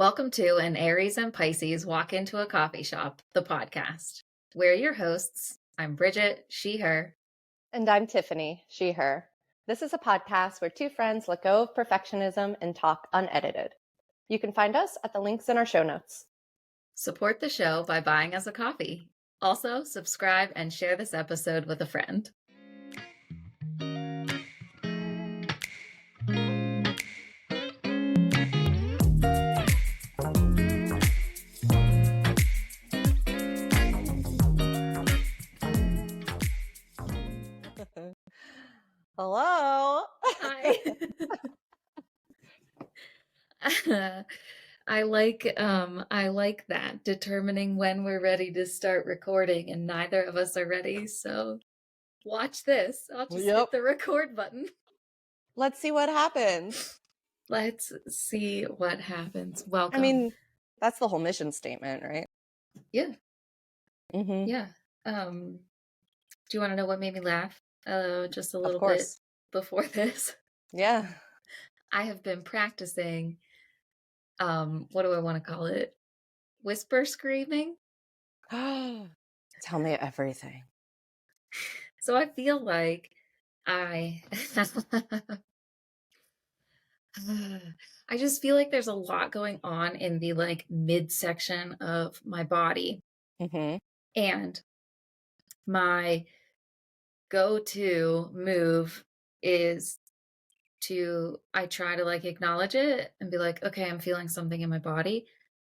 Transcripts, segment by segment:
Welcome to An Aries and Pisces Walk Into a Coffee Shop, the podcast. We're your hosts. I'm Bridget, she, her. And I'm Tiffany, she, her. This is a podcast where two friends let go of perfectionism and talk unedited. You can find us at the links in our show notes. Support the show by buying us a coffee. Also, subscribe and share this episode with a friend. Hello. Hi. I like that, determining when we're ready to start recording, and neither of us are ready, so watch this. I'll just hit the record button. Let's see what happens. Let's see what happens. Welcome. I mean, that's the whole mission statement, right? Yeah. Mm-hmm. Yeah. Do you want to know what made me laugh? Just a little bit before this. Yeah. I have been practicing, what do I want to call it? Whisper screaming. Tell me everything. So I feel like I just feel like there's a lot going on in the like midsection of my body. Mm-hmm. And my go-to move is I try to like acknowledge it and be like, okay, I'm feeling something in my body.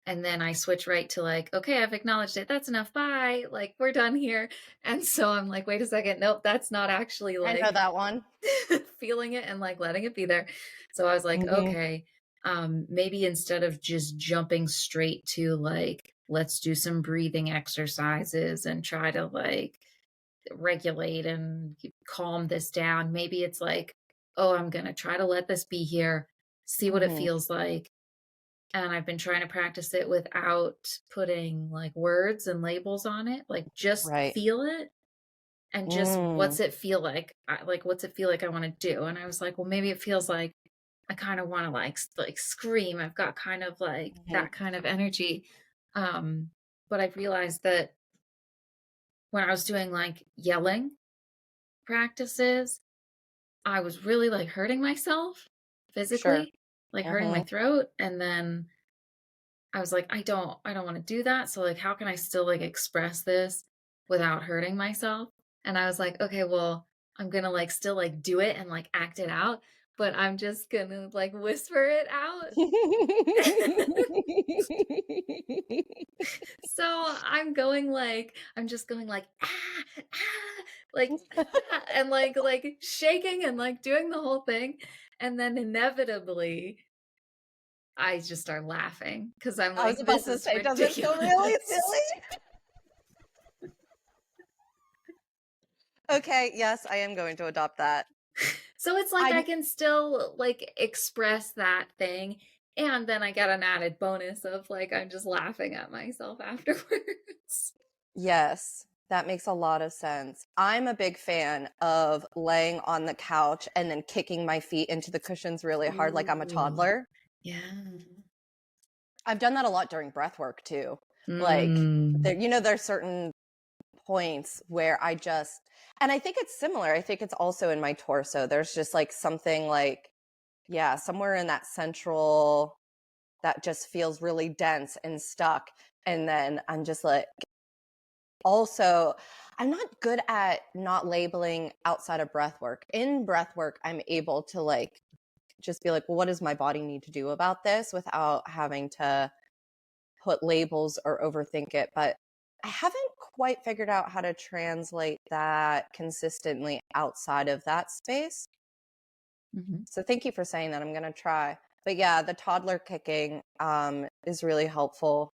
And then I switch right to like, okay, I've acknowledged it. That's enough. Bye. Like, we're done here. And so I'm like, wait a second. Nope, that's not actually like, I know that one. feeling it and like letting it be there. So I was like, okay, maybe instead of just jumping straight to like, let's do some breathing exercises and try to like regulate and calm this down. Maybe it's like, oh, I'm going to try to let this be here, see what it feels like. And I've been trying to practice it without putting like words and labels on it, like just feel it and just what's it feel like? What's it feel like I want to do? And I was like, well, maybe it feels like I kind of want to like scream. I've got kind of like that kind of energy. But I realized that when I was doing like yelling practices, I was really like hurting myself physically, like hurting my throat. And then I was like, I don't want to do that. So like, how can I still like express this without hurting myself? And I was like, okay, well, I'm going to like still like do it and like act it out, but I'm just going to like whisper it out. So I'm just going like, like, and like shaking and like doing the whole thing. And then inevitably I just start laughing because I'm like, this is ridiculous. Does it feel really silly? Okay, yes, I am going to adopt that. So it's like I can still like express that thing. And then I get an added bonus of like, I'm just laughing at myself afterwards. Yes, that makes a lot of sense. I'm a big fan of laying on the couch and then kicking my feet into the cushions really hard, like I'm a toddler. Yeah. I've done that a lot during breath work too. Like, there's certain points where and I think it's similar. I think it's also in my torso. There's just like something like, yeah, somewhere in that central that just feels really dense and stuck. And then I'm just like, also, I'm not good at not labeling outside of breath work. In breath work, I'm able to like just be like, well, what does my body need to do about this without having to put labels or overthink it. But I haven't quite figured out how to translate that consistently outside of that space. So thank you for saying that. I'm going to try. But yeah, the toddler kicking is really helpful.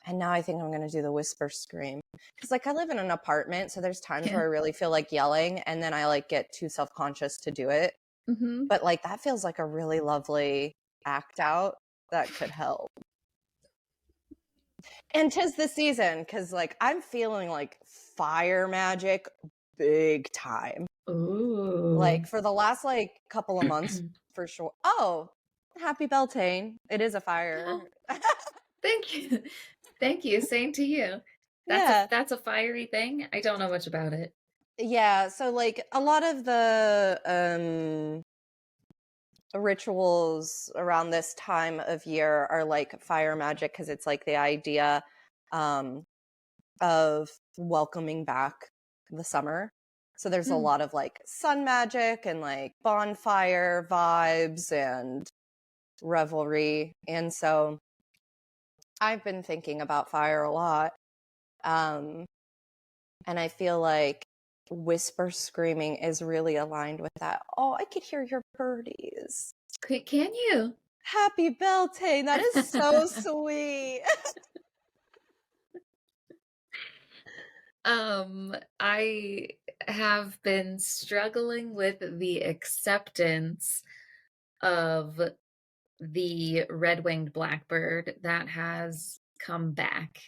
And now I think I'm going to do the whisper scream. Because like I live in an apartment, so there's times where I really feel like yelling and then I like get too self-conscious to do it. But like that feels like a really lovely act out that could help. And 'tis the season, because like I'm feeling like fire magic big time. Ooh. Like for the last like couple of months for sure. Oh, Happy Beltane. It is a Oh, fire. thank you. Thank you. Same to you. Yeah. That's a fiery thing. I don't know much about it. Yeah, so like a lot of the rituals around this time of year are like fire magic because it's like the idea um of welcoming back the summer. So there's a Hmm. lot of like sun magic and like bonfire vibes and revelry. And so I've been thinking about fire a lot. Um, and I feel like whisper screaming is really aligned with that. Oh, I could hear your birdies. Can you? Happy Beltane. That is so sweet. I have been struggling with the acceptance of the red-winged blackbird that has come back.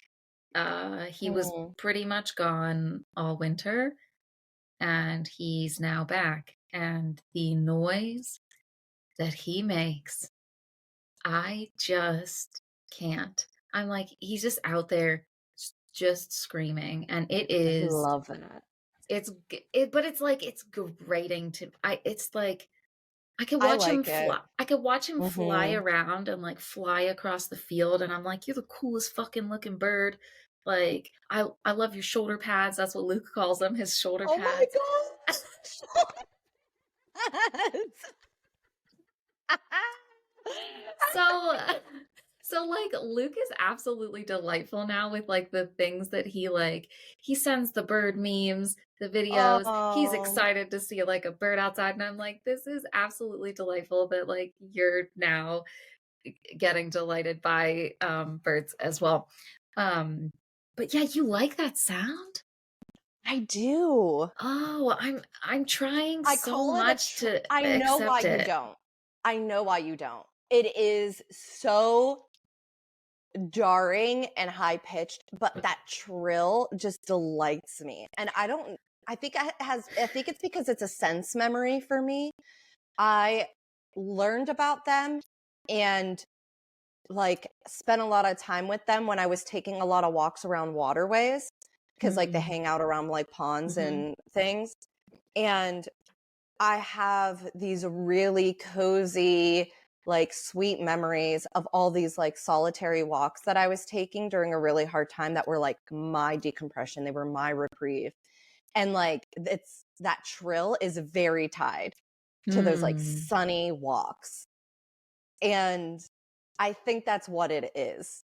He was Hmm. pretty much gone all winter, and he's now back. And the noise that he makes, I just can't. I'm like, he's just out there just screaming, and it I is love that. but it's like it's grating to I it's like I like it. I could watch him fly Hmm. around and like fly across the field, and I'm like, you're the coolest fucking looking bird. Like I love your shoulder pads. That's what Luke calls them, his shoulder Oh my pads. gosh. So so like Luke is absolutely delightful now with like the things that he sends the bird memes, the videos. He's Oh, excited to see like a bird outside, and I'm like, this is absolutely delightful that like you're now getting delighted by birds as well. Um but yeah, you like that sound? I do. Oh, I'm trying I so call it a much to I know why accept you it. don't. I know why you don't. It is so jarring and high pitched, but that trill just delights me. And I think it's because it's a sense memory for me. I learned about them and like spent a lot of time with them when I was taking a lot of walks around waterways because like they Mm. hang out around like ponds Hmm. and things. And I have these really cozy, like sweet memories of all these like solitary walks that I was taking during a really hard time that were like my decompression. They were my reprieve. And like it's that trill is very tied to those like Hmm. sunny walks. And I think that's what it is.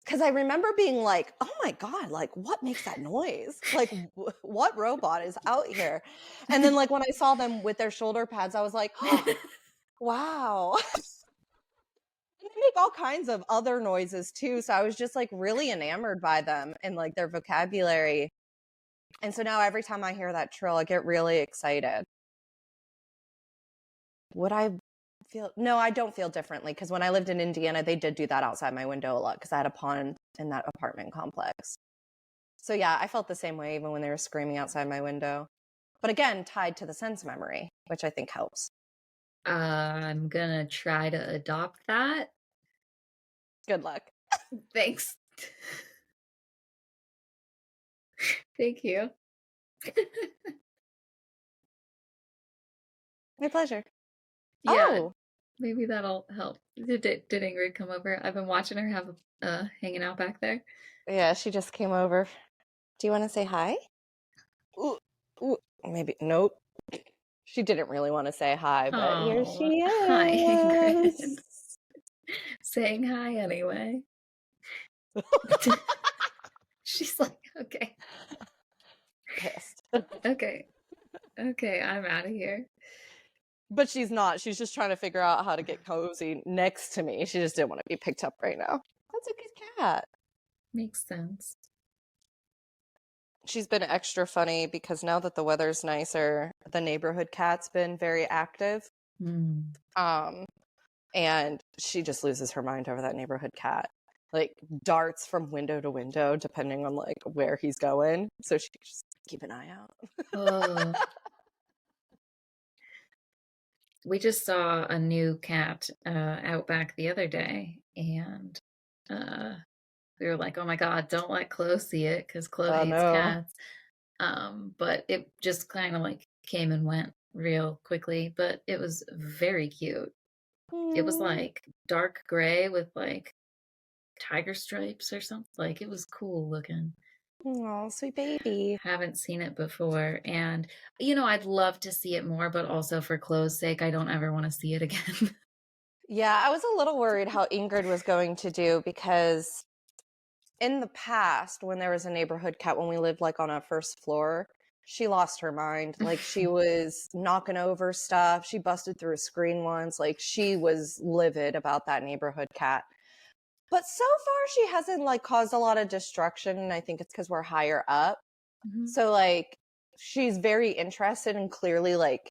Because I remember being like, oh my God, like what makes that noise? Like what robot is out here? And then like when I saw them with their shoulder pads, I was like, oh, wow. And they make all kinds of other noises too. So I was just like really enamored by them and like their vocabulary. And so now every time I hear that trill, I get really excited. Would I feel? No, I don't feel differently because when I lived in Indiana, they did do that outside my window a lot because I had a pond in that apartment complex. So yeah, I felt the same way even when they were screaming outside my window. But again, tied to the sense memory, which I think helps. I'm gonna try to adopt that. Good luck. Thanks. Thank you. My pleasure. Yeah, Oh, maybe that'll help. Did Ingrid come over? I've been watching her have hanging out back there. yeah, she just came over. Do you want to say hi? Ooh, ooh, maybe. Nope. She didn't really want to say hi, but here she Oh, hi, is. Ingrid. Saying hi anyway. She's like, okay, Pissed. okay, okay, I'm out of here. But she's not. She's just trying to figure out how to get cozy next to me. She just didn't want to be picked up right now. That's a good cat. Makes sense. She's been extra funny because now that the weather's nicer, the neighborhood cat's been very active. Mm. Um, and she just loses her mind over that neighborhood cat. Like darts from window to window, depending on like where he's going. So she just keep an eye out. Oh, we just saw a new cat out back the other day, and uh, we were like, "Oh my god, don't let Chloe see it," because Chloe Oh hates no. cats. But it just kind of like came and went real quickly, but it was very cute. It was Mm. like dark gray with like tiger stripes or something. Like it was cool looking. Oh, sweet baby. Haven't seen it before. And, I'd love to see it more, but also for Chloe's sake, I don't ever want to see it again. Yeah, I was a little worried how Ingrid was going to do because in the past, when there was a neighborhood cat, when we lived like on a first floor, she lost her mind. Like she was knocking over stuff. She busted through a screen once. Like she was livid about that neighborhood cat. But so far, she hasn't like caused a lot of destruction. And I think it's because we're higher up. Mhm. So like she's very interested and clearly like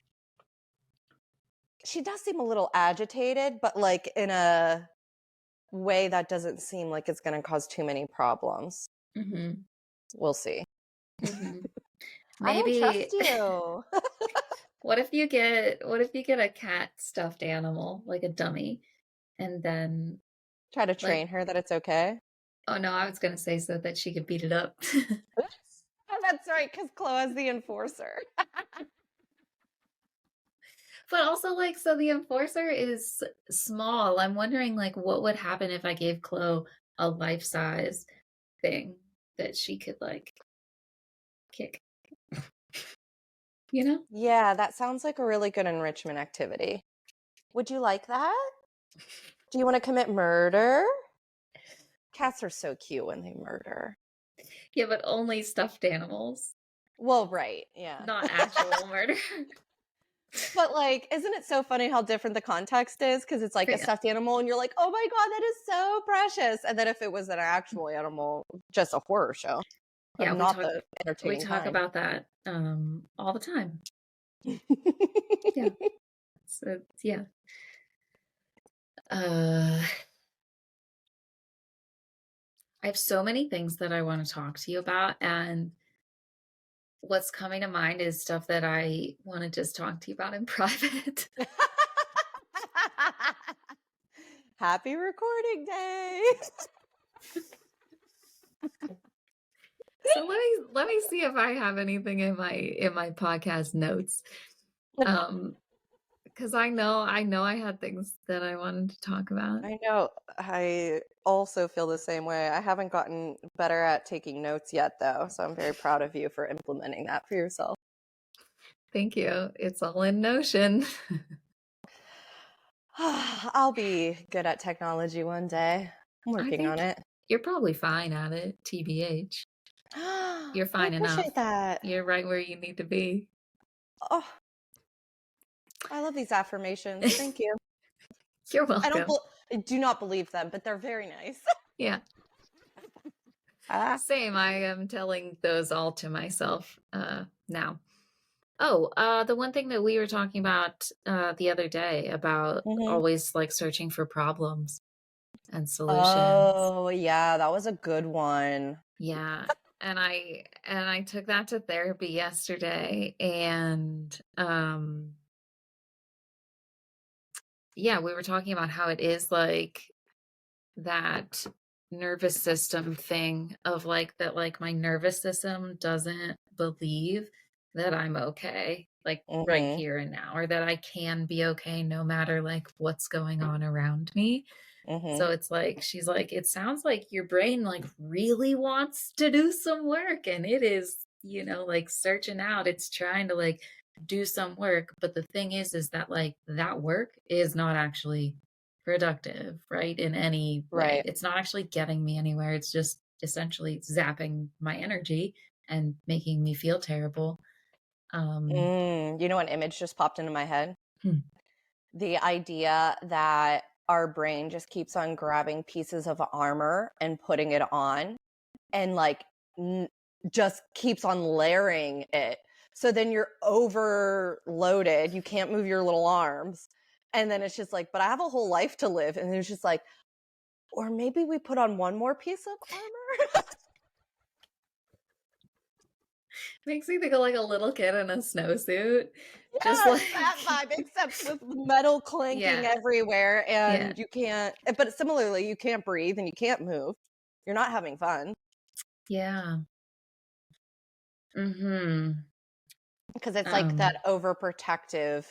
she does seem a little agitated, but like in a way that doesn't seem like it's going to cause too many problems. Mhm. We'll see. Mhm. I don't trust Maybe you. what if you get a cat stuffed animal, like a dummy, and then Try to like train her that it's okay. oh no, I was gonna say so that she could beat it up. Oh, that's right, because Chloe's the enforcer. But also like so the enforcer is small. I'm wondering like what would happen if I gave Chloe a life size thing that she could like kick, you know? Yeah, that sounds like a really good enrichment activity. Would you like that? Do you want to commit murder? Cats are so cute when they murder. Yeah, but only stuffed animals, Well, right, yeah. not actual murder. But like, isn't it so funny how different the context is? Because it's like a Yeah. stuffed animal, and you're like, oh my God, that is so precious. And then if it was an actual animal, just a horror show of Yeah, we not talk the we entertaining talk kind. about that all the time. Yeah. So yeah. Uh I have so many things that I want to talk to you about, and what's coming to mind is stuff that I want to just talk to you about in private. Happy recording day. So let me see if I have anything in my podcast notes. Um because I know I had things that I wanted to talk about. I know. I also feel the same way. I haven't gotten better at taking notes yet, though. So I'm very proud of you for implementing that for yourself. Thank you. It's all in Notion. I'll be good at technology one day. I'm I working on think it. you're probably fine at it, TBH. I You're fine enough. appreciate that. You're right where you need to be. Oh, I love these affirmations. Thank you. You're I don't welcome. I do not believe them, but they're very nice. Yeah. Ah. Same. I am telling those all to myself now. Oh, the one thing that we were talking about the other day about Mhm. always like searching for problems and solutions. Oh, yeah, that was a good one. Yeah. And I took that to therapy yesterday, and yeah, we were talking about how it is like that nervous system thing of like that like my nervous system doesn't believe that I'm okay like right Mhm. here and now, or that I can be okay no matter like what's going on around me. Mhm. So it's like she's like it sounds like your brain like really wants to do some work, and it is, like searching out, it's trying to like do some work, but the thing is that like that work is not actually productive, right? In any way. Right. It's not actually getting me anywhere. It's just essentially zapping my energy and making me feel terrible. Um, You know, an image just popped into my head. hmm, The idea that our brain just keeps on grabbing pieces of armor and putting it on and like n- just keeps on layering it. So then you're overloaded. You can't move your little arms. And then it's just like, but I have a whole life to live. And it's just like, or maybe we put on one more piece of armor. Makes me think of like a little kid in a snowsuit. Just Yes, like that vibe, except with metal clanking yeah. everywhere, Yeah. and you can't but similarly, you can't breathe and you can't move. You're not having fun Yeah. Mhm. because it's like that Um, overprotective,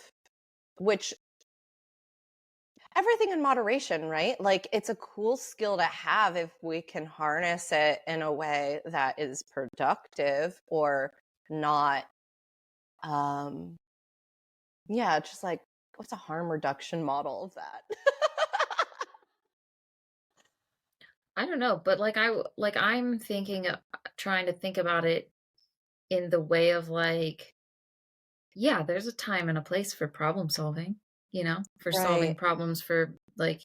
which everything in moderation, right? Like, it's a cool skill to have if we can harness it in a way that is productive or not, um yeah, just like, what's a harm reduction model of that? I don't know, but like I'm thinking trying to think about it in the way of like yeah, there's a time and a place for problem solving, for solving Right. problems for like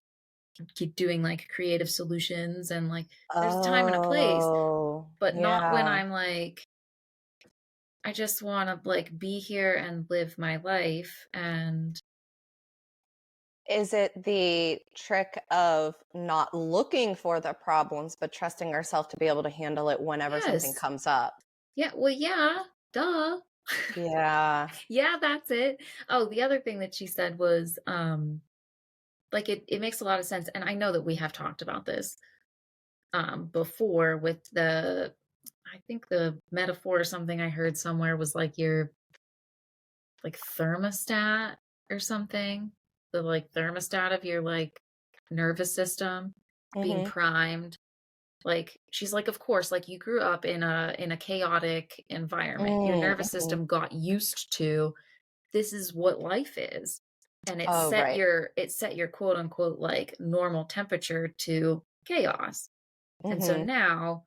keep doing like creative solutions and like there's a time and a place, Oh, but not when yeah. I'm like I just want to like be here and live my life and Is it the trick of not looking for the problems, but trusting ourselves to be able to handle it whenever something yes. comes up? Yeah, well yeah, duh. Yeah. Yeah, that's it. Oh, the other thing that she said was like it makes a lot of sense and I know that we have talked about this before with the I think the metaphor or something I heard somewhere was like your like thermostat or something. The like thermostat of your like nervous system being Mhm. primed. Like she's like, of course, like you grew up in a chaotic environment. Your Mm, nervous mhm. system got used to this is what life is. And Oh, right. it set your quote unquote like normal temperature to chaos. And so Mhm. now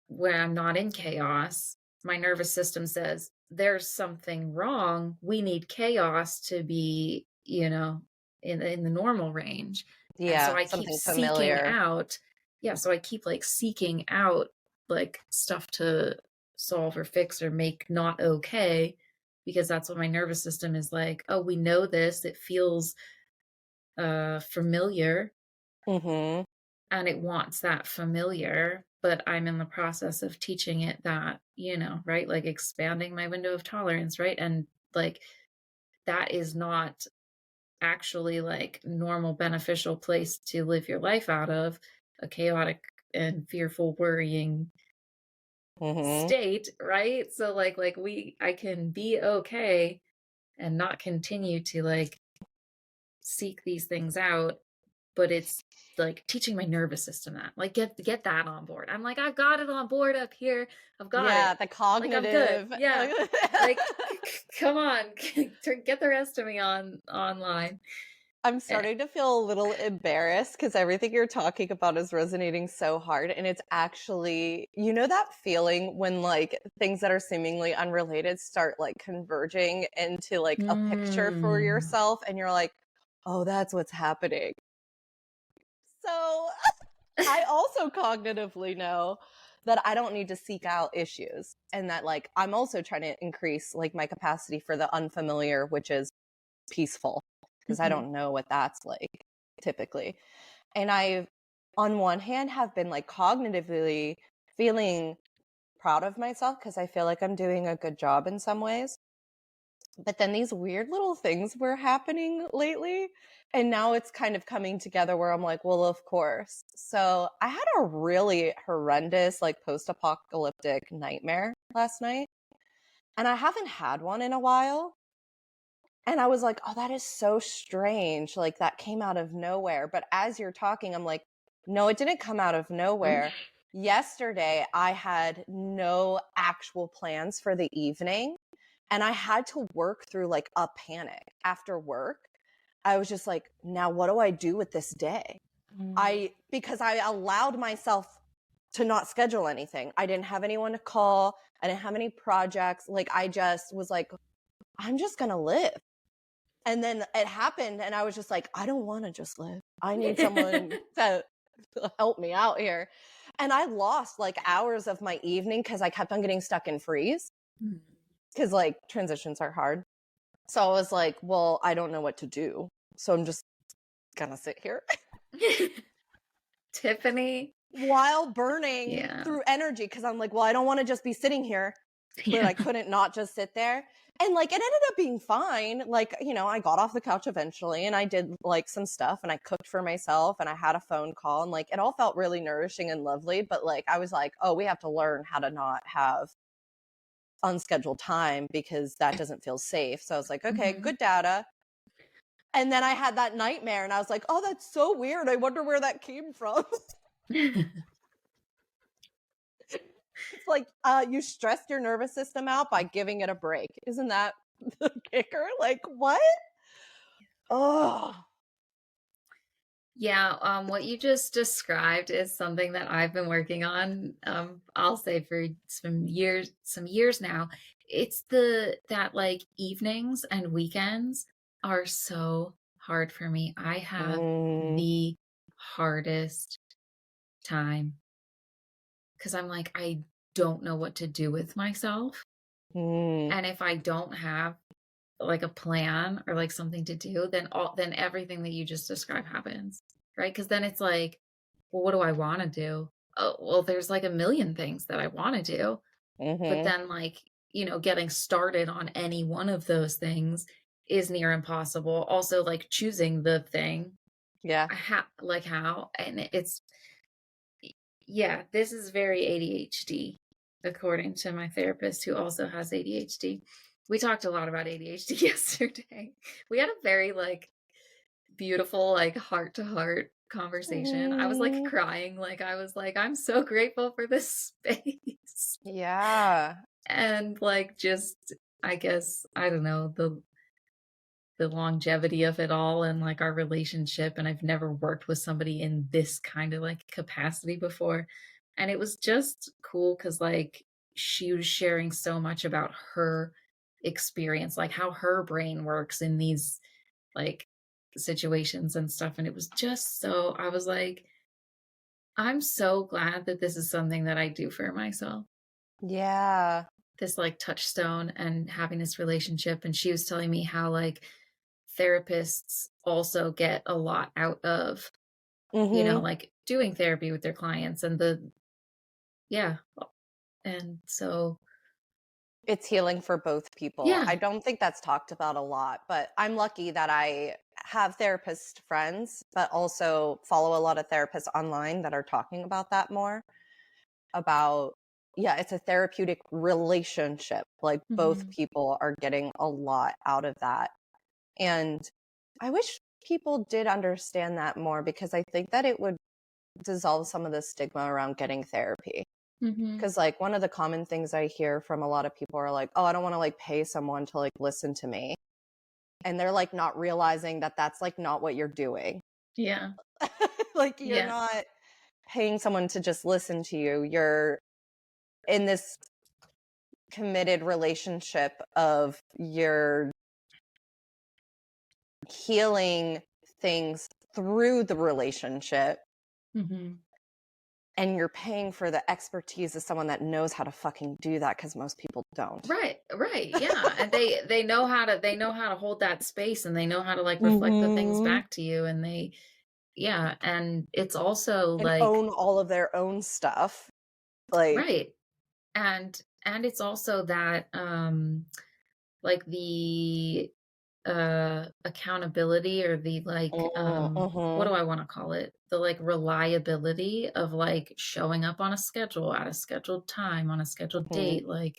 when I'm not in chaos, my nervous system says, there's something wrong. We need chaos to be, in the normal range. And so Yeah, I keep something seeking familiar. out, yeah, so I keep like seeking out like stuff to solve or fix or make not okay because that's what my nervous system is like, oh, we know this. It feels familiar Mhm. and it wants that familiar, but I'm in the process of teaching it that, right? Like expanding my window of tolerance, right? And like that is not actually like normal beneficial place to live your life out of a chaotic and fearful worrying Mhm. state, right? So like we I can be okay and not continue to like seek these things out, but it's like teaching my nervous system that. Like get that on board. I'm like, I've got it on board up here. I've got Yeah, it. the Like I'm good. cognitive. Yeah. Like come on. Get the rest of me online. I'm Eh, starting to feel a little embarrassed because everything you're talking about is resonating so hard. And it's actually, you know, that feeling when like things that are seemingly unrelated start like converging into like a picture for Hmm. yourself. And you're like, oh, that's what's happening. So I also cognitively know that I don't need to seek out issues and that like I'm also trying to increase like my capacity for the unfamiliar, which is peaceful because I Mhm. don't know what that's like typically. And I, on one hand, have been like cognitively feeling proud of myself because I feel like I'm doing a good job in some ways. But then these weird little things were happening lately. And now it's kind of coming together where I'm like, well, of course. So I had a really horrendous, like post apocalyptic nightmare last night. And I haven't had one in a while. And I was like, oh, that is so strange. Like that came out of nowhere. But as you're talking, I'm like, no, it didn't come out of nowhere. Yesterday, I had no actual plans for the evening. And I had to work through like a panic after work. I was just like, now what do I do with this day? Because I allowed myself to not schedule anything. I didn't have anyone to call. I didn't have any projects. Like I just was like, I'm just going to live. And then it happened, and I was just like, I don't want to just live. I need someone to help me out here. And I lost like hours of my evening because I kept on getting stuck in freeze because like transitions are hard. So I was like, well, I don't know what to do. So I'm just gonna sit here Tiffany. while burning Yeah. through energy because I'm like, well, I don't want to just be sitting here. but I Yeah. couldn't not just sit there. And like, it ended up being fine. Like, you know, I got off the couch eventually and I did like some stuff and I cooked for myself and I had a phone call and like, it all felt really nourishing and lovely. But like, I was like, oh, we have to learn how to not have unscheduled time because that doesn't feel safe. So I was like, okay, Mhm. good data. And then I had that nightmare and I was like, oh, that's so weird. I wonder where that came from. It's like you stressed your nervous system out by giving it a break. Isn't that the kicker? Like, what? Oh. Yeah, what you just described is something that I've been working on, I'll say for some years now. It's that like evenings and weekends are so hard for me. I have Mm, the hardest time because I'm like, I don't know what to do with myself. mm, And if I don't have like a plan or like something to do, then everything that you just described happens, right? Because then it's like, well, what do I want to do? Oh, well, there's like a million things that I want to do, but mm-hmm. then like, getting started on any one of those things is near impossible. Also, like choosing the thing, Yeah. how, and it's yeah, this is very ADHD, according to my therapist who also has ADHD. We talked a lot about ADHD yesterday. We had a very like beautiful, like heart to heart conversation. I was like Mm, crying, like I was like, I'm so grateful for this space. yeah. And like just I guess, I don't know, the longevity of it all and like our relationship, and I've never worked with somebody in this kind of like capacity before. And it was just cool cuz like she was sharing so much about her experience, like how her brain works in these like situations and stuff, and it was just so I was like, I'm so glad that this is something that I do for myself. Yeah. This like touchstone and having this relationship, and she was telling me how like therapists also get a lot out of, Mm-hmm. like doing therapy with their clients and yeah. And so, It's healing for both people. I yeah. don't think that's talked about a lot, but I'm lucky that I have therapist friends, but also follow a lot of therapists online that are talking about that more. About, yeah, it's a therapeutic relationship. Like both Mhm. people are getting a lot out of that. And I wish people did understand that more because I think that it would dissolve some of the stigma around getting therapy. Mhm. Because like one of the common things I hear from a lot of people are like, oh, I don't want to like pay someone to like listen to me. And they're like not realizing that that's like not what you're doing. Yeah. Like you're Yeah. not paying someone to just listen to you. You're in this committed relationship of you're healing things through the relationship Mhm. and you're paying for the expertise of someone that knows how to fucking do that because most people don't. Right, right, yeah, and they know how to hold that space, and they know how to, like, reflect the things Hmm. back to you, and yeah, and it's also, And like own all of their own stuff. Like, right, and it's also that, like, the, accountability or the, like, what mm-hmm, do I wanna call it? The, like, reliability of, like, showing up on a schedule, at a scheduled time, on a scheduled hmm, date, like,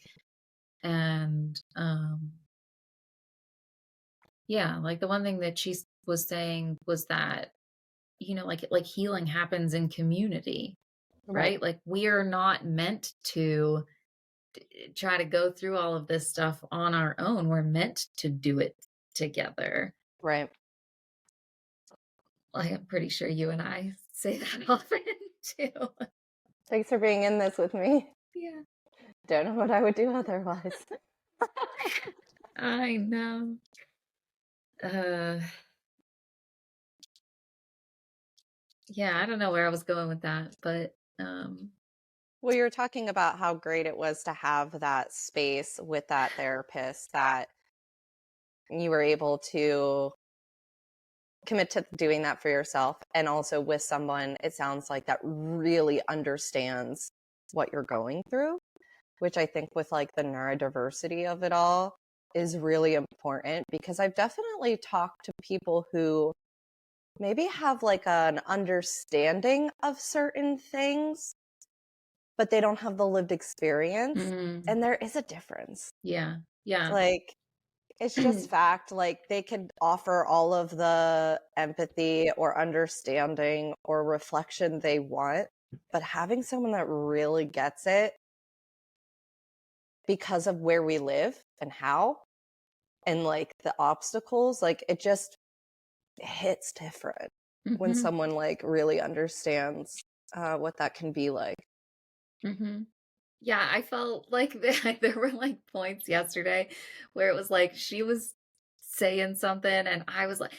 and, yeah, like the one thing that was saying was that, like healing happens in community, right, right? Like we are not meant to try to go through all of this stuff on our own. We're meant to do it together. right. Like I'm pretty sure you and I say that often too. Thanks for being in this with me. Yeah. Don't know what I would do otherwise. I know. Uh yeah, I don't know where I was going with that, but Well, you were talking about how great it was to have that space with that therapist that you were able to commit to doing that for yourself and also with someone it sounds like that really understands what you're going through. which I think with like the neurodiversity of it all is really important, because I've definitely talked to people who maybe have like an understanding of certain things, but they don't have the lived experience. Mm, And there is a difference. yeah. Yeah. Like, it's just fact. Like, they could offer all of the empathy or understanding or reflection they want, but having someone that really gets it because of where we live and how, and like the obstacles, like it just hits different when Mhm. someone like really understands what that can be like. Mhm. Yeah, I felt like there were, like, points yesterday where it was like she was saying something and I was like,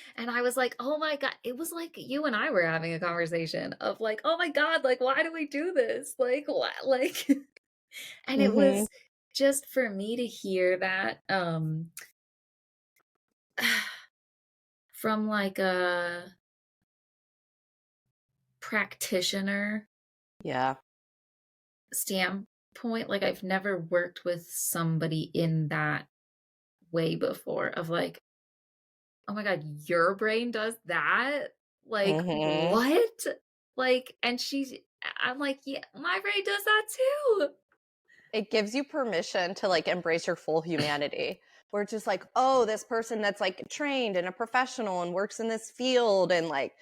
"Oh my god." It was like you and I were having a conversation of like, "Oh my god, like, why do we do this?" Like, "What?" Like and it Hmm. was just for me to hear that, from, like, a practitioner Yeah. standpoint, like, I've never worked with somebody in that way before of like, "Oh my god, your brain does that? Like, Hmm. what?" Like, and I'm like, "Yeah, my brain does that too." It gives you permission to like embrace your full humanity. Where it's just like, oh, this person that's like trained and a professional and works in this field, and like,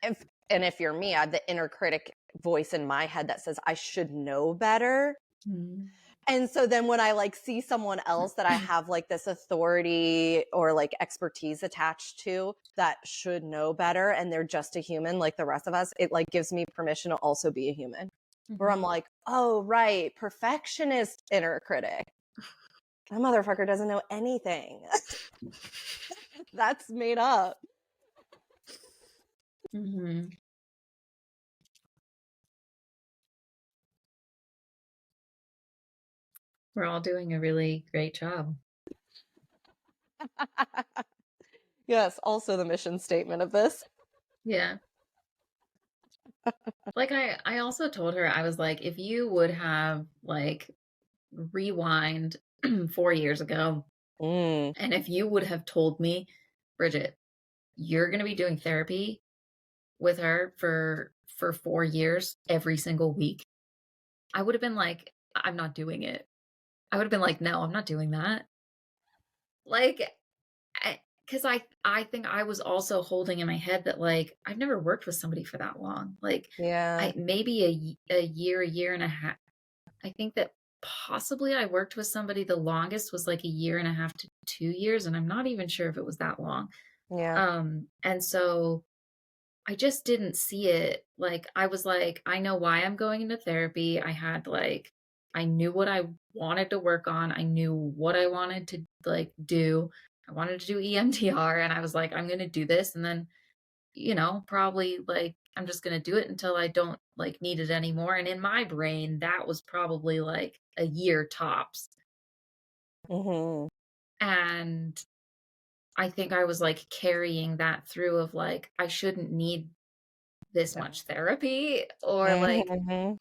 if you're me, I have the inner critic voice in my head that says I should know better. Mm. And so then when I like see someone else that I have like this authority or like expertise attached to that should know better, and they're just a human like the rest of us, it like gives me permission to also be a human. Where I'm Mhm. like, oh, right, perfectionist inner critic. That motherfucker doesn't know anything. That's made up. Mhm. We're all doing a really great job. Yes, also the mission statement of this. Yeah. Like, I also told her, I was like, "If you would have, like, rewind 4 years ago, Mm, and if you would have told me, 'Bridget, you're gonna be doing therapy with her for 4 years every single week,' I would have been like, 'I'm not doing it.' I would have been like, 'No, I'm not doing that.'" Like, because I think I was also holding in my head that, like, I've never worked with somebody for that long. Like, yeah, I maybe a year and a half. I think that possibly I worked with somebody the longest was, like, a year and a half to 2 years, and I'm not even sure if it was that long. yeah. And so I just didn't see it. Like, I was like, I know why I'm going into therapy. I knew what I wanted to work on. I knew what I wanted to like do. I wanted to do EMDR and I was like, I'm going to do this. And then, probably like, I'm just going to do it until I don't like need it anymore. And in my brain, that was probably like a year tops. Hmm. And I think I was like carrying that through of like, I shouldn't need this much therapy or like Hmm.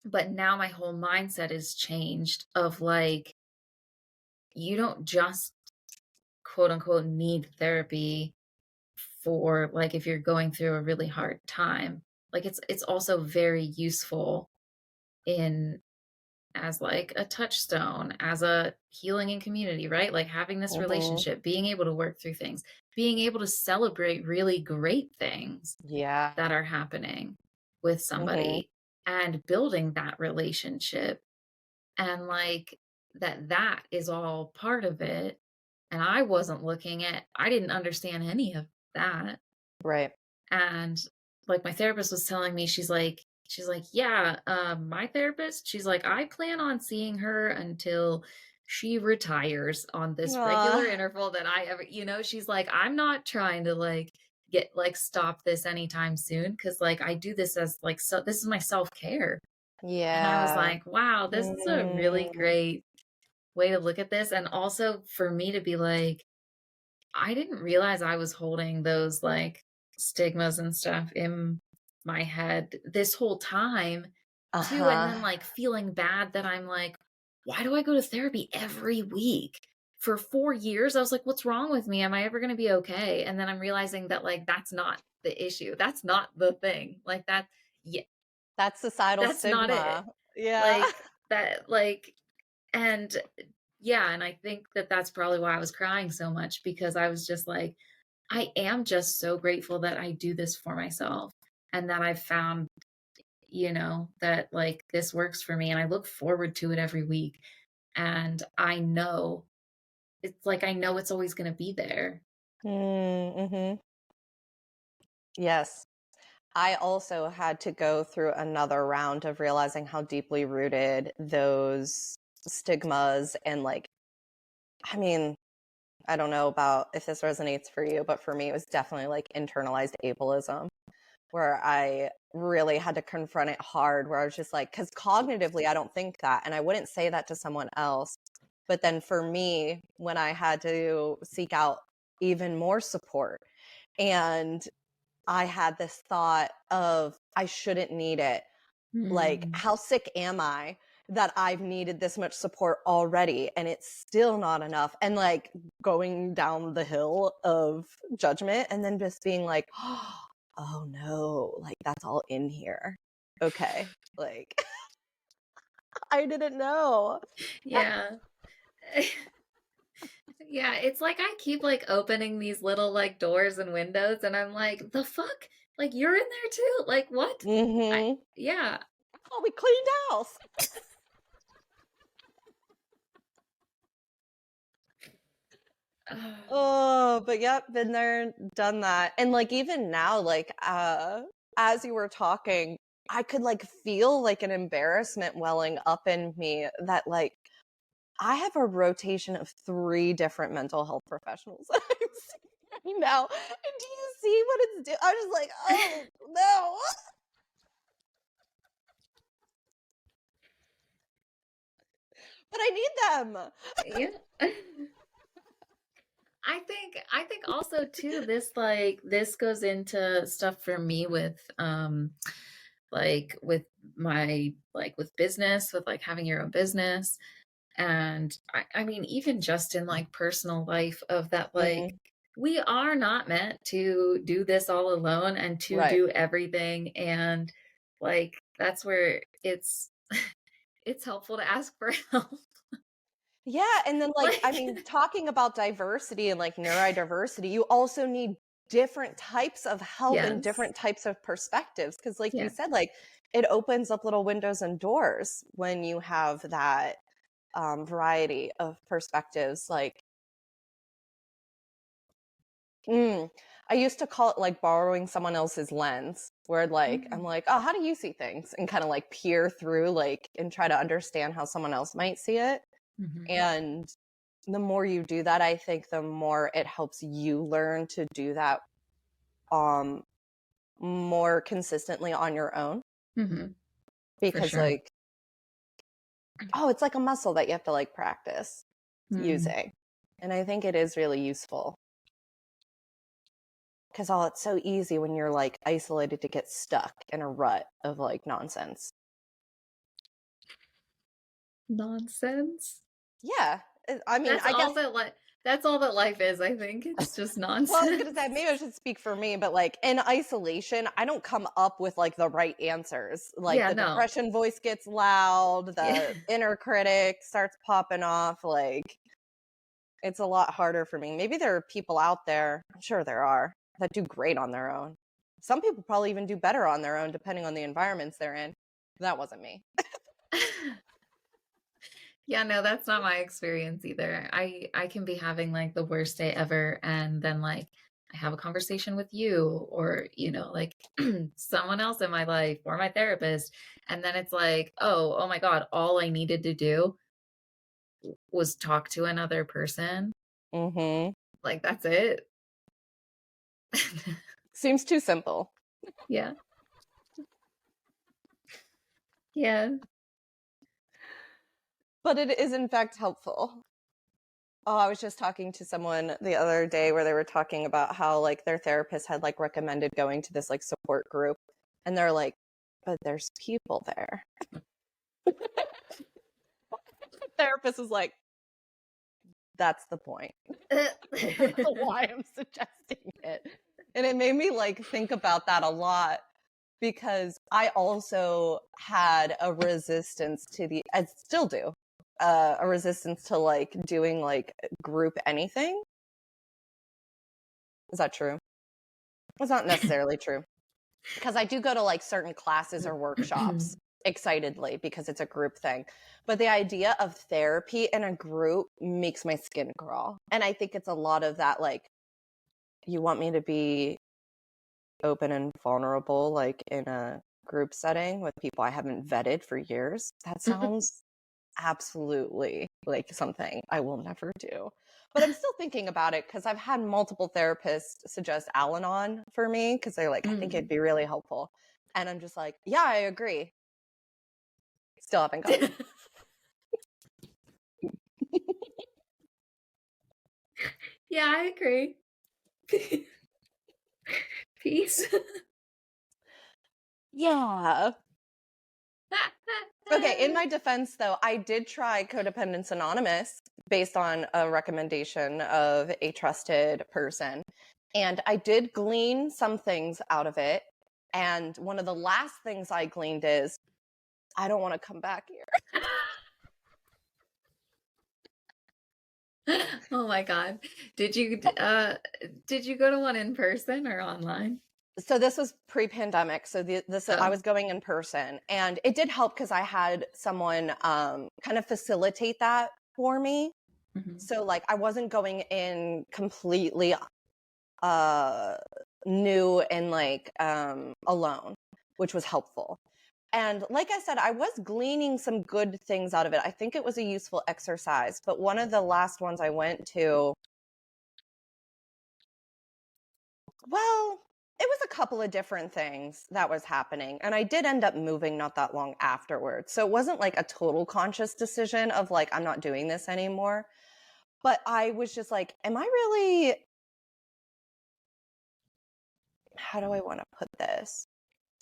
but now my whole mindset is changed of like you don't just quote unquote need therapy for like if you're going through a really hard time. Like it's also very useful in as like a touchstone, as a healing in community, right? Like having this Hmm. relationship, being able to work through things, being able to celebrate really great things Yeah. that are happening with Hmm. somebody and building that relationship and like that is all part of it and I didn't understand any of that Right. and like my therapist was telling me she's like yeah my therapist she's like I plan on seeing her until she retires on this regular Aw, interval that I ever she's like I'm not trying to like get like stop this anytime soon because like I do this as like so this is my self-care and I was yeah. like wow this is a really Mm, great way to look at this and also for me to be like I didn't realize I was holding those like stigmas and stuff in my head this whole time too, and Uh-huh. then, like, feeling bad that I'm like, "Why do I go to therapy every week?" For 4 years, I was like, "What's wrong with me? Am I ever gonna be okay?" And then I'm realizing that, like, that's not the issue. That's not the thing. Like, yeah, That's societal that's not stigma. it. Yeah. Like, that like and yeah, and I think that that's probably why I was crying so much because I was just like, I am just so grateful that I do this for myself and that I've found, that like this works for me and I look forward to it every week. And I know it's always going to be there. Mhm. Yes. I also had to go through another round of realizing how deeply rooted those stigmas and, like, I mean, I don't know about if this resonates for you, but for me, it was definitely like internalized ableism, where I really had to confront it hard, where I was just like, because cognitively, I don't think that. And I wouldn't say that to someone else. But then for me, when I had to seek out even more support, and I had this thought of, I shouldn't need it. Like, Mm. how sick am I that I've needed this much support already and it's still not enough? And like going down the hill of judgment and then just being like, oh no, like that's all in here. Okay. Like, I didn't know. Yeah. Yeah, it's like I keep like opening these little like doors and windows and I'm like, "The fuck? Like you're in there too? Like what?" I Mm-hmm. yeah. Oh, we cleaned house. Oh, but yep, been there, done that. And like even now, like as you were talking, I could like feel like an embarrassment welling up in me that like I have a rotation of 3 different mental health professionals that I'm seeing right now. And do you see what it's doing? I'm just like, oh no. But I need them. Yeah. I think also too this goes into stuff for me with with business with like having your own business and I mean even just in like personal life of that like Mm, we are not meant to do this all alone and to right. do everything and like that's where it's helpful to ask for help. Yeah, and then, like, I Like mean, talking about diversity and, like, neurodiversity, you also need different types of help and yes. different types of perspectives. Because, like you Yeah. said, like, it opens up little windows and doors when you have that, variety of perspectives, like, mm, I used to call it, like, borrowing someone else's lens, where, like, I'm Mm. like, "Oh, how do you see things?" And kinda, like, peer through, like, and try to understand how someone else might see it. Mhm. And the more you do that, I think the more it helps you learn to do that um more consistently on your own Mhm. For because sure. like oh, it's like a muscle that you have to like practice Mm. using. And I think it is really useful because oh, it's so easy when you're like isolated to get stuck in a rut of like nonsense. Nonsense. Yeah. I mean, That's I guess all that's all that life is, I think. It's just well, I was gonna nonsense. say maybe I should speak for me, but like in isolation, I don't come up with like the right answers. Like Yeah, the no. depression voice gets loud, Yeah. the inner critic starts popping off. Like it's a lot harder for me. Maybe there are people out there, I'm sure there are, that do great on their own. Some people probably even do better on their own, depending on the environments they're in. That wasn't me. Yeah, no, that's not my experience either. I can be having, like, the worst day ever, and then, like, I have a conversation with you or, like, someone else in my life or my therapist, and then it's like, oh my god, all I needed to do was talk to another person." Hmm. Like, that's it. Seems too simple, Yeah. Yeah. but it is in fact helpful. Oh, I was just talking to someone the other day where they were talking about how like their therapist had like recommended going to this like support group. And they're like, but there's people there. The therapist was like, that's the point. Why I'm suggesting it. And it made me like think about that a lot, because I also had a resistance to I still do, a resistance to like doing like group anything. Is that true? It's not necessarily true, because I do go to like certain classes or workshops excitedly because it's a group thing. But the idea of therapy in a group makes my skin crawl. And I think it's a lot of that, like, you want me to be open and vulnerable, like in a group setting with people I haven't vetted for years. That sounds absolutely like something I will never do. But I'm still thinking about it, because I've had multiple therapists suggest Al-Anon for me, because they're like, I think it'd be really helpful. And I'm just like, yeah, I agree. Still haven't gone. Yeah, I agree. Peace. Yeah. Okay, in my defense, though, I did try Codependence Anonymous based on a recommendation of a trusted person. And I did glean some things out of it. And one of the last things I gleaned is, I don't want to come back here. Oh my God. Did you go to one in person or online? So this was pre-pandemic. So I was going in person, and it did help because I had someone kind of facilitate that for me. Mm-hmm. So like I wasn't going in completely new and like alone, which was helpful. And like I said, I was gleaning some good things out of it. I think it was a useful exercise. But one of the last ones I went to, well, it was a couple of different things that was happening. And I did end up moving not that long afterwards. So it wasn't like a total conscious decision of like, I'm not doing this anymore. But I was just like, am I really, how do I want to put this?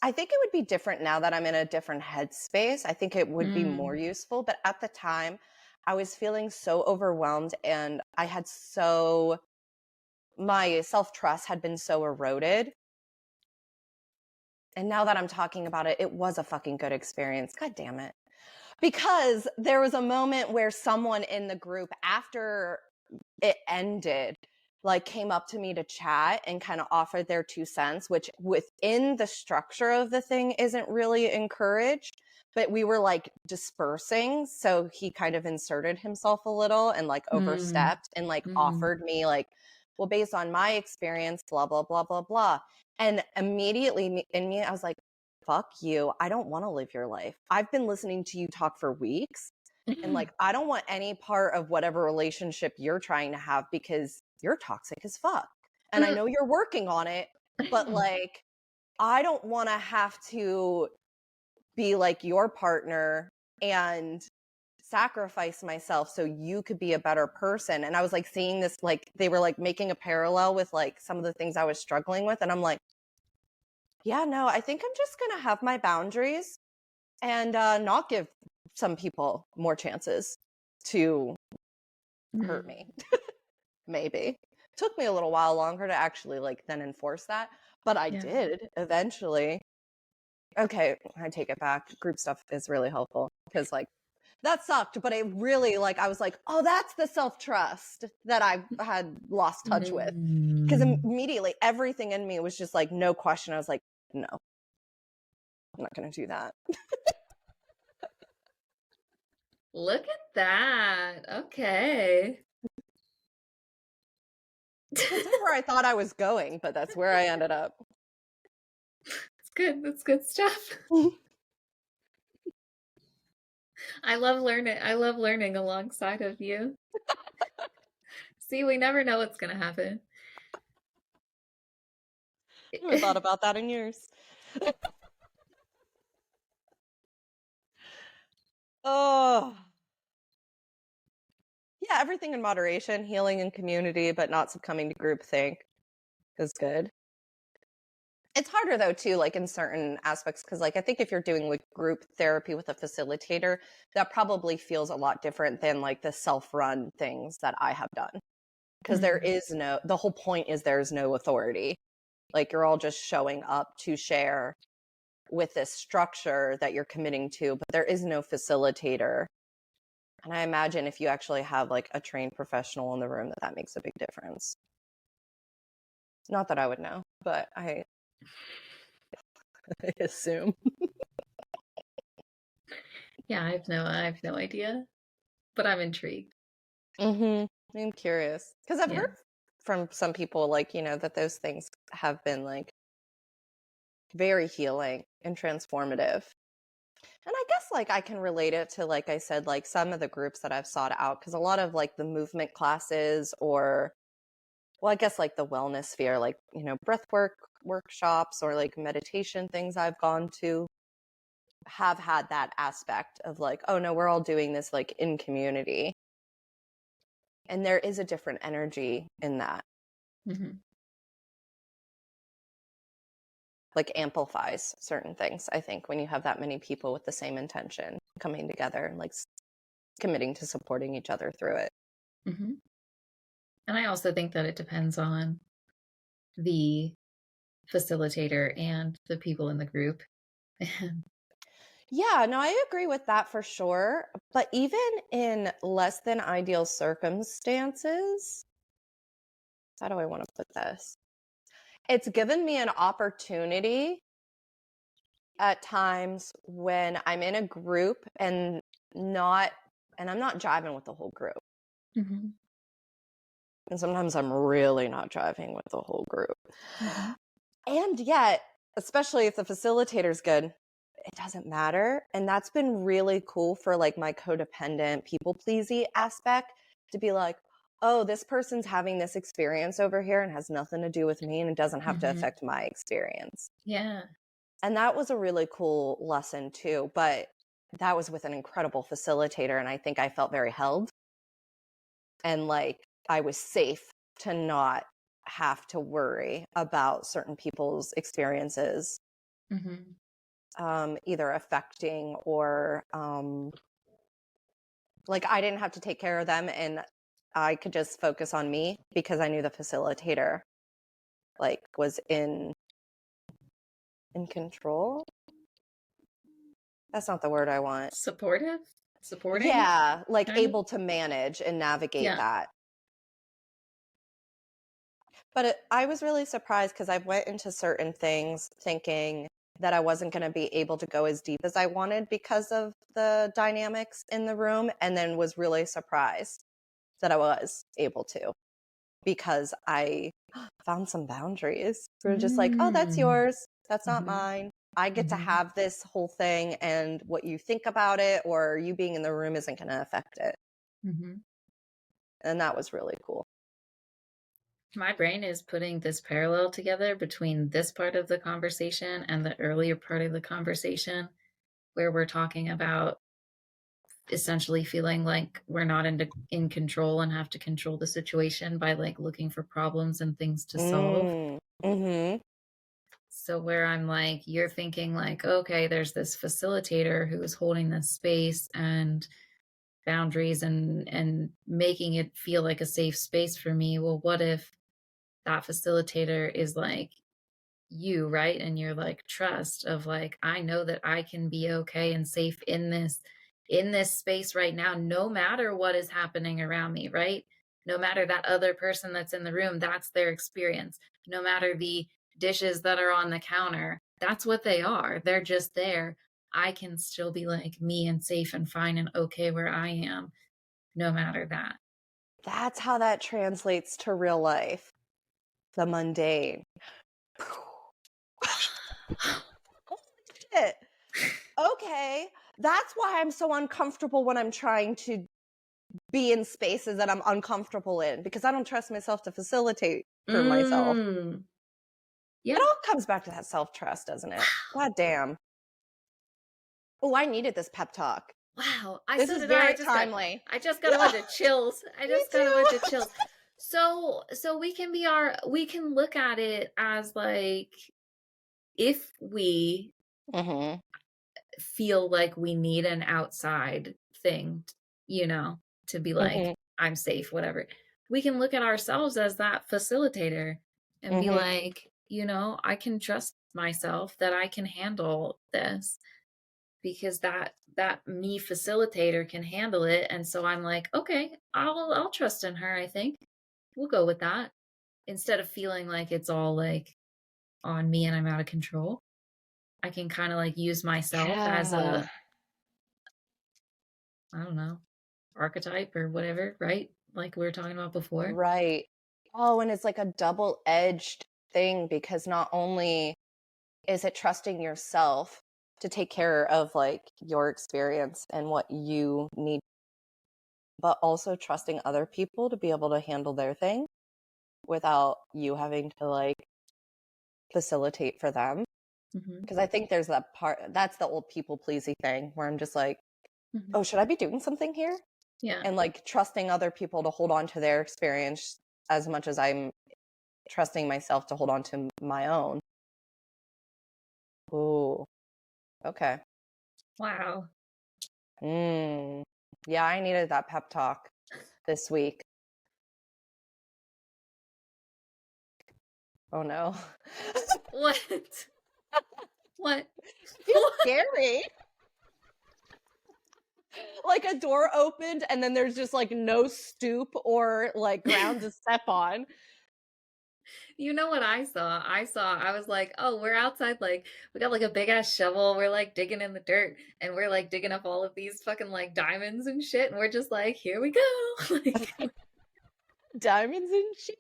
I think it would be different now that I'm in a different headspace. I think it would be more useful. But at the time, I was feeling so overwhelmed, and my self-trust had been so eroded. And now that I'm talking about it, it was a fucking good experience. God damn it. Because there was a moment where someone in the group, after it ended, like came up to me to chat and kind of offered their 2 cents, which within the structure of the thing isn't really encouraged. But we were like dispersing. So he kind of inserted himself a little and like overstepped and like offered me like, well, based on my experience, blah, blah, blah, blah, blah. And immediately in me, I was like, fuck you. I don't want to live your life. I've been listening to you talk for weeks. And like, I don't want any part of whatever relationship you're trying to have, because you're toxic as fuck. And I know you're working on it, but like, I don't want to have to be like your partner and sacrifice myself so you could be a better person. And I was like seeing this, like they were like making a parallel with like some of the things I was struggling with. And I'm like, yeah, no, I think I'm just going to have my boundaries and not give some people more chances to hurt me. Maybe. Took me a little while longer to actually like then enforce that, but I did eventually. Okay, I take it back. Group stuff is really helpful, because like that sucked, but it really like I was like, oh, that's the self-trust that I had lost touch with. Because immediately everything in me was just like, no question. I was like, no, I'm not going to do that. Look at that. Okay. That's not where I thought I was going, but that's where I ended up. It's good. That's good stuff. I love learning alongside of you. See, we never know what's going to happen. I haven't thought about that in years. Oh. Yeah, everything in moderation, healing in community, but not succumbing to groupthink is good. It's harder though too, like in certain aspects, because like I think if you're doing like group therapy with a facilitator, that probably feels a lot different than like the self-run things that I have done. Because Mhm. the whole point is there's no authority. Like you're all just showing up to share with this structure that you're committing to, but there is no facilitator. And I imagine if you actually have like a trained professional in the room, that makes a big difference. Not that I would know, but I assume. Yeah, I have no idea, but I'm intrigued. I'm curious because I've Yeah. heard from some people like, that those things have been like very healing and transformative. And I guess like I can relate it to, like I said, like some of the groups that I've sought out, because a lot of like the movement classes, or well, I guess like the wellness sphere, like, breath workshops or like meditation things I've gone to have had that aspect of like, oh no, we're all doing this like in community. And there is a different energy in that, Mhm. like amplifies certain things, I think, when you have that many people with the same intention coming together and like committing to supporting each other through it. Mhm. And I also think that it depends on the facilitator and the people in the group. Yeah, no, I agree with that for sure. But even in less than ideal circumstances, how do I want to put this? It's given me an opportunity at times when I'm in a group and I'm not jiving with the whole group. Mhm. And sometimes I'm really not jiving with the whole group. Mhm. And yet, especially if the facilitator's good, it doesn't matter. And that's been really cool for like my codependent people pleasy aspect, to be like, oh, this person's having this experience over here and has nothing to do with me, and it doesn't have to Mhm. affect my experience. Yeah. And that was a really cool lesson too. But that was with an incredible facilitator. And I think I felt very held and like I was safe to not have to worry about certain people's experiences, Mhm. either affecting or like I didn't have to take care of them, and I could just focus on me because I knew the facilitator like was in control. That's not the word I want. Supportive? Supporting? Yeah, like Kind of? able to manage and navigate Yeah. that. But I was really surprised because I went into certain things thinking that I wasn't going to be able to go as deep as I wanted because of the dynamics in the room, and then was really surprised that I was able to, because I found some boundaries. We're just like, oh, that's Mm. yours. That's not Mhm. mine. I get to Mhm. have this whole thing, and what you think about it or you being in the room isn't going to affect it. Mhm. And that was really cool. My brain is putting this parallel together between this part of the conversation and the earlier part of the conversation where we're talking about essentially feeling like we're not in control and have to control the situation by like looking for problems and things to solve. Mm-hmm. So where I'm like, you're thinking like, okay, there's this facilitator who is holding this space and boundaries and making it feel like a safe space for me. Well, what if that facilitator is like you, right? And you're like trust of like, I know that I can be okay and safe in this space right now, no matter what is happening around me, right? No matter that other person that's in the room, that's their experience. No matter the dishes that are on the counter, that's what they are. They're just there. I can still be like me and safe and fine and okay where I am, no matter that. That's how that translates to real life, the mundane. Holy shit. Okay. That's why I'm so uncomfortable when I'm trying to be in spaces that I'm uncomfortable in, because I don't trust myself to facilitate for myself. Mm. It Yeah. all comes back to that self-trust, doesn't it? God damn. Oh, I needed this pep talk. Wow, This so is did I. very timely. I just got a Yeah, bunch of chills. I me just got a bunch of too. chills. So we can look at it as like if we Mm-hmm. feel like we need an outside thing, you know, to be like, Mm-hmm. I'm safe, whatever, we can look at ourselves as that facilitator and be Mm-hmm. like, I can trust myself that I can handle this because that me facilitator can handle it. And so I'm like, okay, I'll trust in her, I think. We'll go with that. Instead of feeling like it's all like on me and I'm out of control. I can kind of like use myself as Yeah. a, I don't know, archetype or whatever, right? Like we were talking about before. Right. Oh, and it's like a double-edged thing because not only is it trusting yourself to take care of like your experience and what you need, but also trusting other people to be able to handle their thing without you having to like facilitate for them. Mhm, Because I think there's that part that's the old people pleasy thing where I'm just like, mhm. oh, should I be doing something here? Yeah. And like trusting other people to hold on to their experience as much as I'm trusting myself to hold on to my own. Ooh, okay. Wow. Mm. Yeah, I needed that pep talk this week. Oh no. What? What? Feels What? scary. Like a door opened and then there's just like no stoop or like ground to step on. You know what I was like, "Oh, we're outside, like, we got, like, a big ass shovel, we're, like, digging in the dirt, and we're, like, digging up all of these fucking, like, diamonds and shit, and we're just like, 'Here we go.'" Like, Diamonds and shit.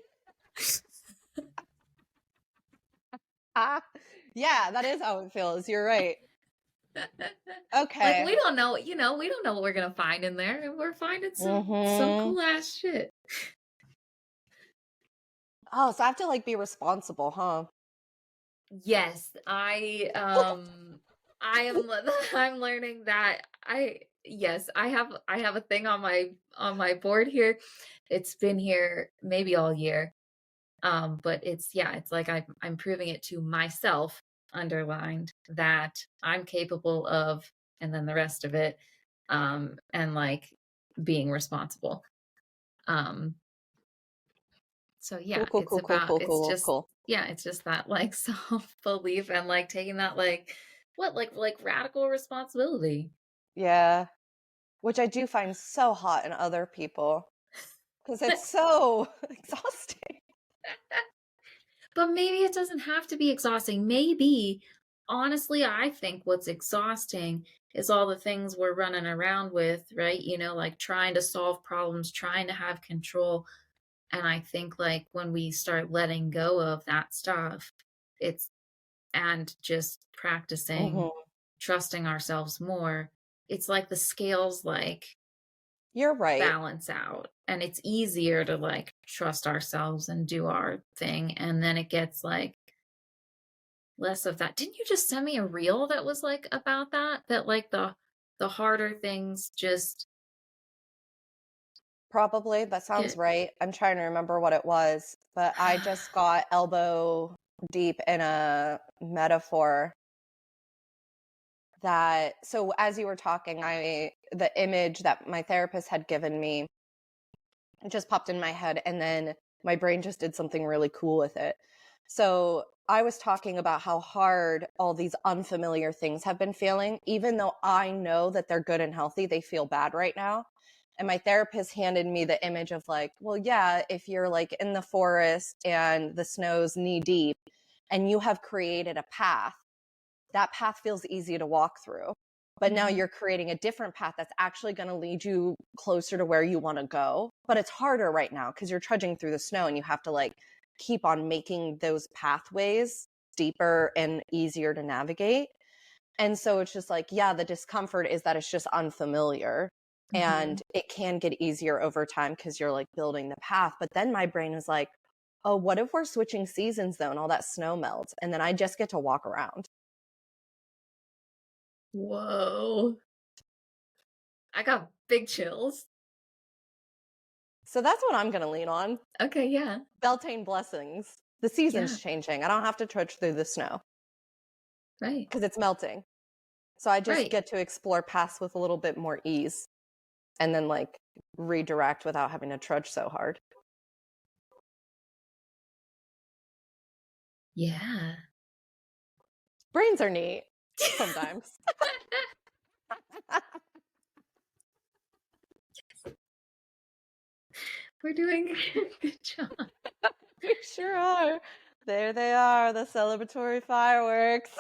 Ah. Yeah, that is how it feels. You're right. like, Okay. we don't know, we don't know what we're gonna find in there, and we're finding some Mm-hmm. cool ass shit. Oh, so I have to like be responsible, huh? Yes, I am I'm learning that I have a thing on my board here. It's been here maybe all year. But it's like I'm proving it to myself, underlined, that I'm capable of, and then the rest of it, and like being responsible. Um, so Cool, yeah, cool, cool, cool, cool, cool, cool. it's just that like self-belief and like taking that like what like radical responsibility. Yeah. Which I do find so hot in other people because it's so exhausting. But maybe it doesn't have to be exhausting. Maybe, honestly, I think what's exhausting is all the things we're running around with, right? Like trying to solve problems, trying to have control. And I think like when we start letting go of that stuff, it's and just practicing Hmm. trusting ourselves more, it's like the scales like You're right. balance out and it's easier to like trust ourselves and do our thing. And then it gets like less of that. Didn't you just send me a reel that was like about that? That like the harder things just Probably. That sounds get right. I'm trying to remember what it was, but I just got elbow deep in a metaphor that so as you were talking, I the image that my therapist had given me just popped in my head and then my brain just did something really cool with it. So I was talking about how hard all these unfamiliar things have been feeling, even though I know that they're good and healthy, they feel bad right now. And my therapist handed me the image of like, well, yeah, if you're like in the forest and the snow's knee deep and you have created a path, that path feels easy to walk through. But now Mhm. you're creating a different path that's actually going to lead you closer to where you want to go. But it's harder right now because you're trudging through the snow and you have to like keep on making those pathways deeper and easier to navigate. And so it's just like, yeah, the discomfort is that it's just unfamiliar and Mhm. it can get easier over time because you're like building the path. But then my brain was like, oh, what if we're switching seasons though and all that snow melts and then I just get to walk around? Whoa. I got big chills. So that's what I'm going to lean on. Okay, yeah. Beltane blessings. The season's Yeah. changing. I don't have to trudge through the snow. Right. because it's melting. So I just Right. get to explore paths with a little bit more ease and then like redirect without having to trudge so hard. Yeah. Brains are neat sometimes. We're doing a good job. We sure are. There they are, the celebratory fireworks.